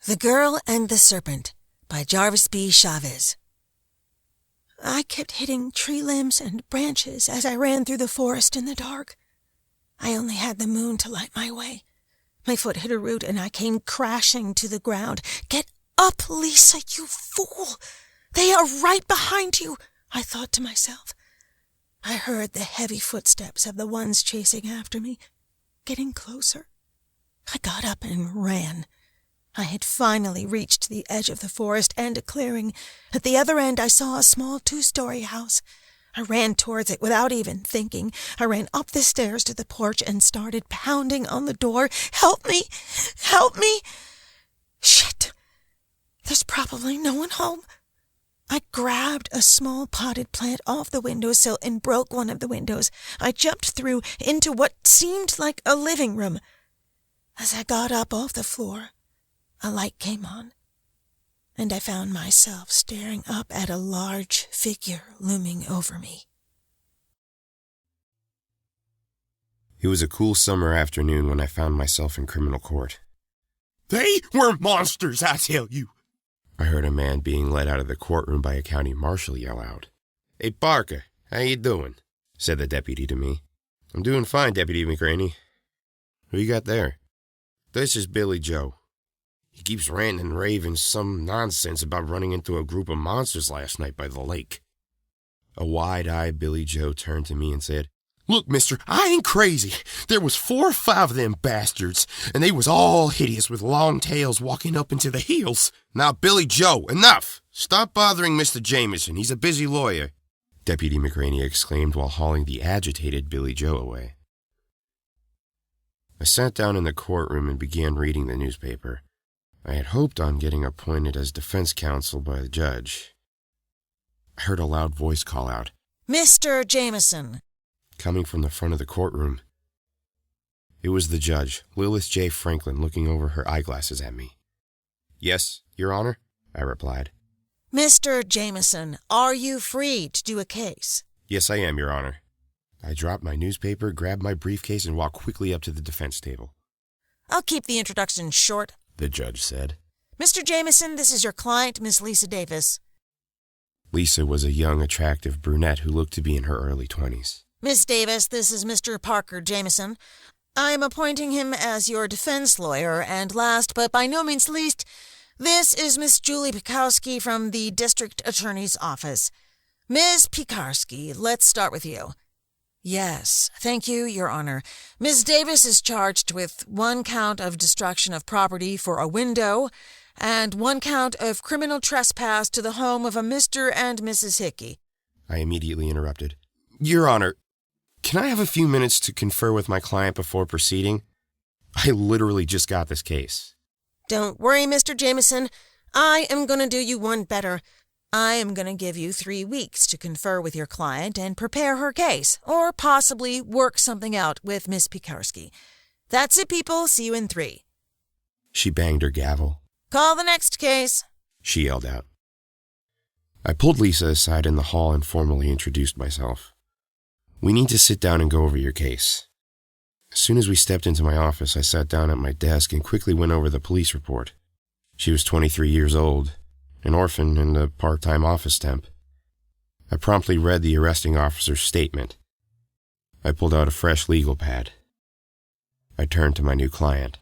The Girl and the Serpent by Jarvis B. Chavez. I kept hitting tree limbs and branches as I ran through the forest in the dark. I only had the moon to light my way. My foot hit a root and I came crashing to the ground. "Get up, Lisa, you fool! They are right behind you," I thought to myself. I heard the heavy footsteps of the ones chasing after me, getting closer. I got up and ran. I had finally reached the edge of the forest and a clearing. At the other end, I saw a small 2-story house. I ran towards it without even thinking. I ran up the stairs to the porch and started pounding on the door. "Help me! Help me!" Shit! There's probably no one home. I grabbed a small potted plant off the windowsill and broke one of the windows. I jumped through into what seemed like a living room. As I got up off the floor, a light came on, and I found myself staring up at a large figure looming over me. It was a cool summer afternoon when I found myself in criminal court. "They were monsters, I tell you," I heard a man being led out of the courtroom by a county marshal yell out. "Hey, Parker, how you doing?" said the deputy to me. "I'm doing fine, Deputy McRaney. Who you got there?" "This is Billy Joe. He keeps ranting and raving some nonsense about running into a group of monsters last night by the lake." A wide-eyed Billy Joe turned to me and said, "Look, mister, I ain't crazy. There was 4 or 5 of them bastards, and they was all hideous with long tails walking up into the hills." "Now, Billy Joe, enough! Stop bothering Mr. Jameson. He's a busy lawyer," Deputy McRaney exclaimed while hauling the agitated Billy Joe away. I sat down in the courtroom and began reading the newspaper. I had hoped on getting appointed as defense counsel by the judge. I heard a loud voice call out, "Mr. Jameson," coming from the front of the courtroom. It was the judge, Lilith J. Franklin, looking over her eyeglasses at me. "Yes, Your Honor," I replied. "Mr. Jameson, are you free to do a case?" "Yes, I am, Your Honor." I dropped my newspaper, grabbed my briefcase, and walked quickly up to the defense table. "I'll keep the introduction short," the judge said. "Mr. Jameson, this is your client, Miss Lisa Davis." Lisa was a young, attractive brunette who looked to be in her early 20s. "Miss Davis, this is Mr. Parker Jameson. I am appointing him as your defense lawyer, and last but by no means least, this is Miss Julie Piekarski from the District Attorney's Office. Miss Piekarski, let's start with you." "Yes, thank you, Your Honor. Miss Davis is charged with 1 count of destruction of property for a window and 1 count of criminal trespass to the home of a Mr. and Mrs. Hickey." I immediately interrupted. "Your Honor, can I have a few minutes to confer with my client before proceeding? I literally just got this case." "Don't worry, Mr. Jameson. I am going to do you one better. I am going to give you 3 weeks to confer with your client and prepare her case, or possibly work something out with Miss Piekarski. That's it, people. See you in 3. She banged her gavel. "Call the next case," she yelled out. I pulled Lisa aside in the hall and formally introduced myself. "We need to sit down and go over your case." As soon as we stepped into my office, I sat down at my desk and quickly went over the police report. She was 23 years old, an orphan and a part-time office temp. I promptly read the arresting officer's statement. I pulled out a fresh legal pad. I turned to my new client.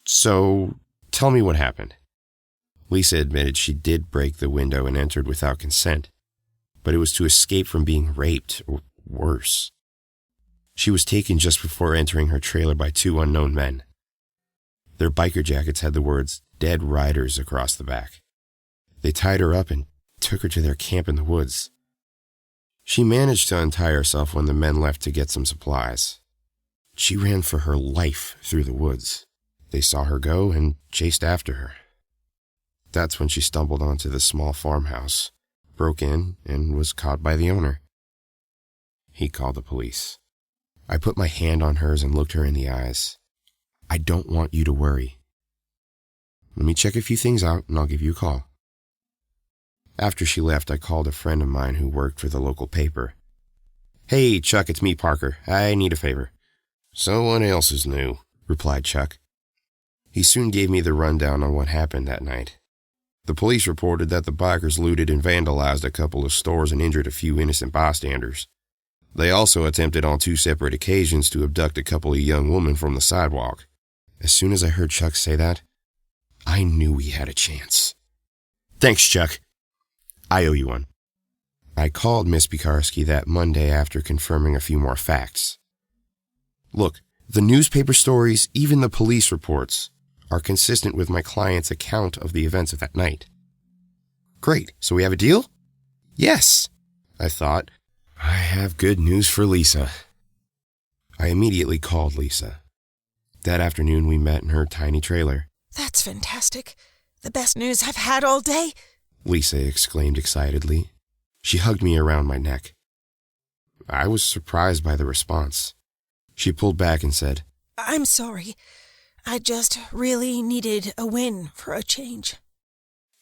"So, tell me what happened." Lisa admitted she did break the window and entered without consent, but it was to escape from being raped, or worse. She was taken just before entering her trailer by 2 unknown men. Their biker jackets had the words "Dead Riders" across the back. They tied her up and took her to their camp in the woods. She managed to untie herself when the men left to get some supplies. She ran for her life through the woods. They saw her go and chased after her. That's when she stumbled onto the small farmhouse, broke in, and was caught by the owner. He called the police. I put my hand on hers and looked her in the eyes. "I don't want you to worry. Let me check a few things out and I'll give you a call." After she left, I called a friend of mine who worked for the local paper. "Hey, Chuck, it's me, Parker. I need a favor." "So what else is new?" replied Chuck. He soon gave me the rundown on what happened that night. The police reported that the bikers looted and vandalized a couple of stores and injured a few innocent bystanders. They also attempted on 2 separate occasions to abduct a couple of young women from the sidewalk. As soon as I heard Chuck say that, I knew we had a chance. Thanks, Chuck. I owe you one. I called Miss Pekarsky that Monday after confirming a few more facts. Look, the newspaper stories, even the police reports, are consistent with my client's account of the events of that night. Great, so we have a deal? Yes, I thought. I have good news for Lisa. I immediately called Lisa. That afternoon we met in her tiny trailer. That's fantastic. The best news I've had all day. Lisa exclaimed excitedly. She hugged me around my neck. I was surprised by the response. She pulled back and said, I'm sorry. I just really needed a win for a change.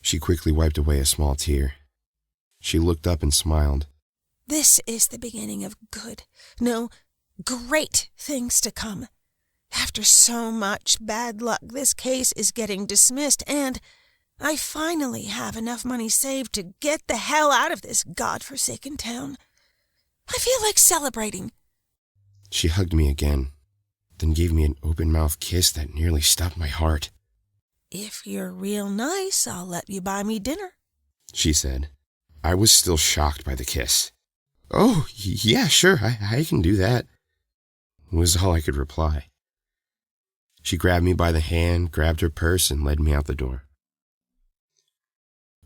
She quickly wiped away a small tear. She looked up and smiled. This is the beginning of good, no, great things to come. After so much bad luck, this case is getting dismissed, and I finally have enough money saved to get the hell out of this godforsaken town. I feel like celebrating. She hugged me again, then gave me an open-mouthed kiss that nearly stopped my heart. If you're real nice, I'll let you buy me dinner, she said. I was still shocked by the kiss. Oh, yeah, sure, I can do that, was all I could reply. She grabbed me by the hand, grabbed her purse, and led me out the door.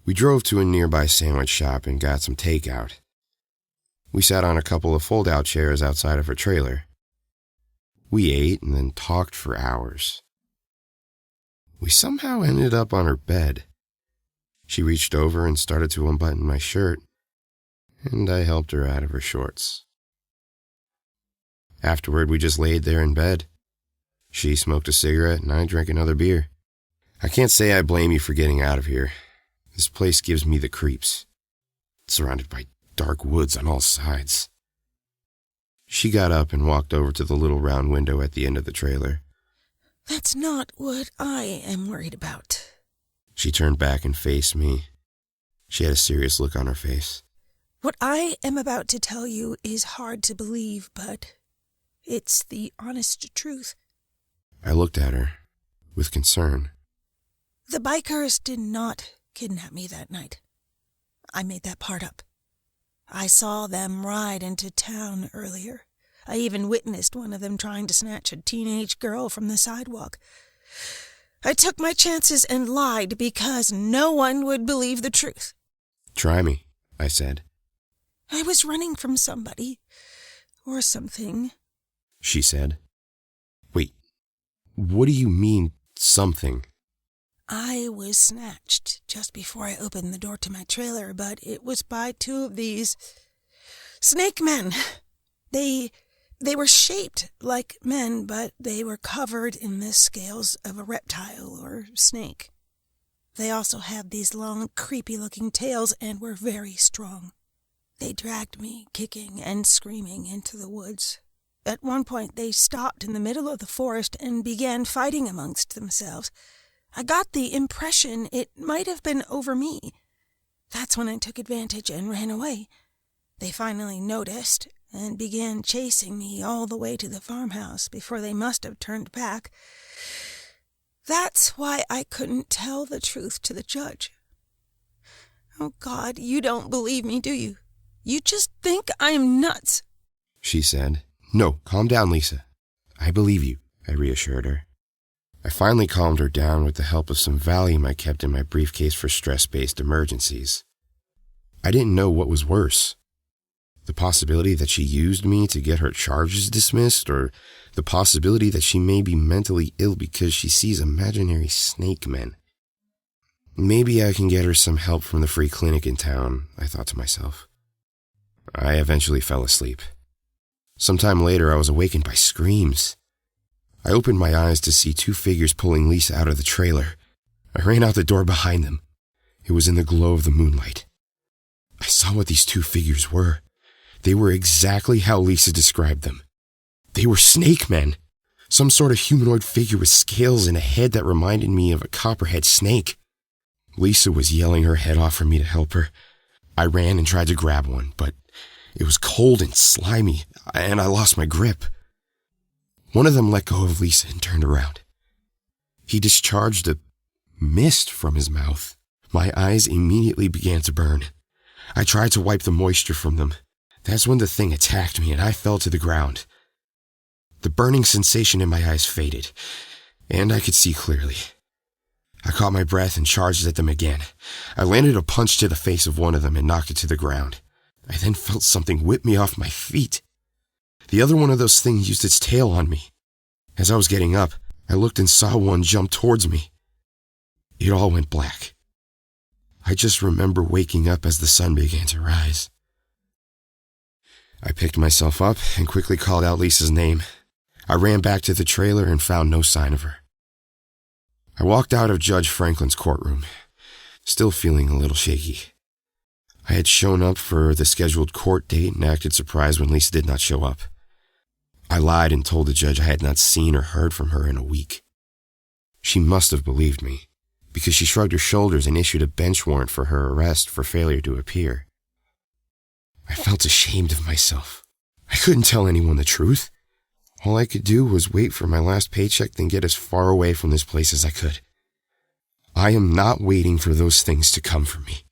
We drove to a nearby sandwich shop and got some takeout. We sat on a couple of fold-out chairs outside of her trailer. We ate and then talked for hours. We somehow ended up on her bed. She reached over and started to unbutton my shirt, and I helped her out of her shorts. Afterward, we just laid there in bed. She smoked a cigarette and I drank another beer. I can't say I blame you for getting out of here. This place gives me the creeps. It's surrounded by dark woods on all sides. She got up and walked over to the little round window at the end of the trailer. That's not what I am worried about. She turned back and faced me. She had a serious look on her face. What I am about to tell you is hard to believe, but it's the honest truth. I looked at her with concern. The bikers did not kidnap me that night. I made that part up. I saw them ride into town earlier. I even witnessed one of them trying to snatch a teenage girl from the sidewalk. I took my chances and lied because no one would believe the truth. Try me, I said. I was running from somebody or something, she said. Wait, what do you mean, something? I was snatched just before I opened the door to my trailer, but it was by 2 of these snake men. They were shaped like men, but they were covered in the scales of a reptile or snake. They also had these long, creepy-looking tails and were very strong. They dragged me, kicking and screaming, into the woods. At one point, they stopped in the middle of the forest and began fighting amongst themselves. I got the impression it might have been over me. That's when I took advantage and ran away. They finally noticed and began chasing me all the way to the farmhouse before they must have turned back. That's why I couldn't tell the truth to the judge. Oh, God, you don't believe me, do you? You just think I'm nuts, she said. No, calm down, Lisa. I believe you, I reassured her. I finally calmed her down with the help of some Valium I kept in my briefcase for stress-based emergencies. I didn't know what was worse. The possibility that she used me to get her charges dismissed, or the possibility that she may be mentally ill because she sees imaginary snake men. Maybe I can get her some help from the free clinic in town, I thought to myself. I eventually fell asleep. Sometime later, I was awakened by screams. I opened my eyes to see 2 figures pulling Lisa out of the trailer. I ran out the door behind them. It was in the glow of the moonlight. I saw what these 2 figures were. They were exactly how Lisa described them. They were snake men. Some sort of humanoid figure with scales and a head that reminded me of a copperhead snake. Lisa was yelling her head off for me to help her. I ran and tried to grab one, but it was cold and slimy, and I lost my grip. One of them let go of Lisa and turned around. He discharged a mist from his mouth. My eyes immediately began to burn. I tried to wipe the moisture from them. That's when the thing attacked me and I fell to the ground. The burning sensation in my eyes faded, and I could see clearly. I caught my breath and charged at them again. I landed a punch to the face of one of them and knocked it to the ground. I then felt something whip me off my feet. The other one of those things used its tail on me. As I was getting up, I looked and saw one jump towards me. It all went black. I just remember waking up as the sun began to rise. I picked myself up and quickly called out Lisa's name. I ran back to the trailer and found no sign of her. I walked out of Judge Franklin's courtroom, still feeling a little shaky. I had shown up for the scheduled court date and acted surprised when Lisa did not show up. I lied and told the judge I had not seen or heard from her in a week. She must have believed me, because she shrugged her shoulders and issued a bench warrant for her arrest for failure to appear. I felt ashamed of myself. I couldn't tell anyone the truth. All I could do was wait for my last paycheck and get as far away from this place as I could. I am not waiting for those things to come for me.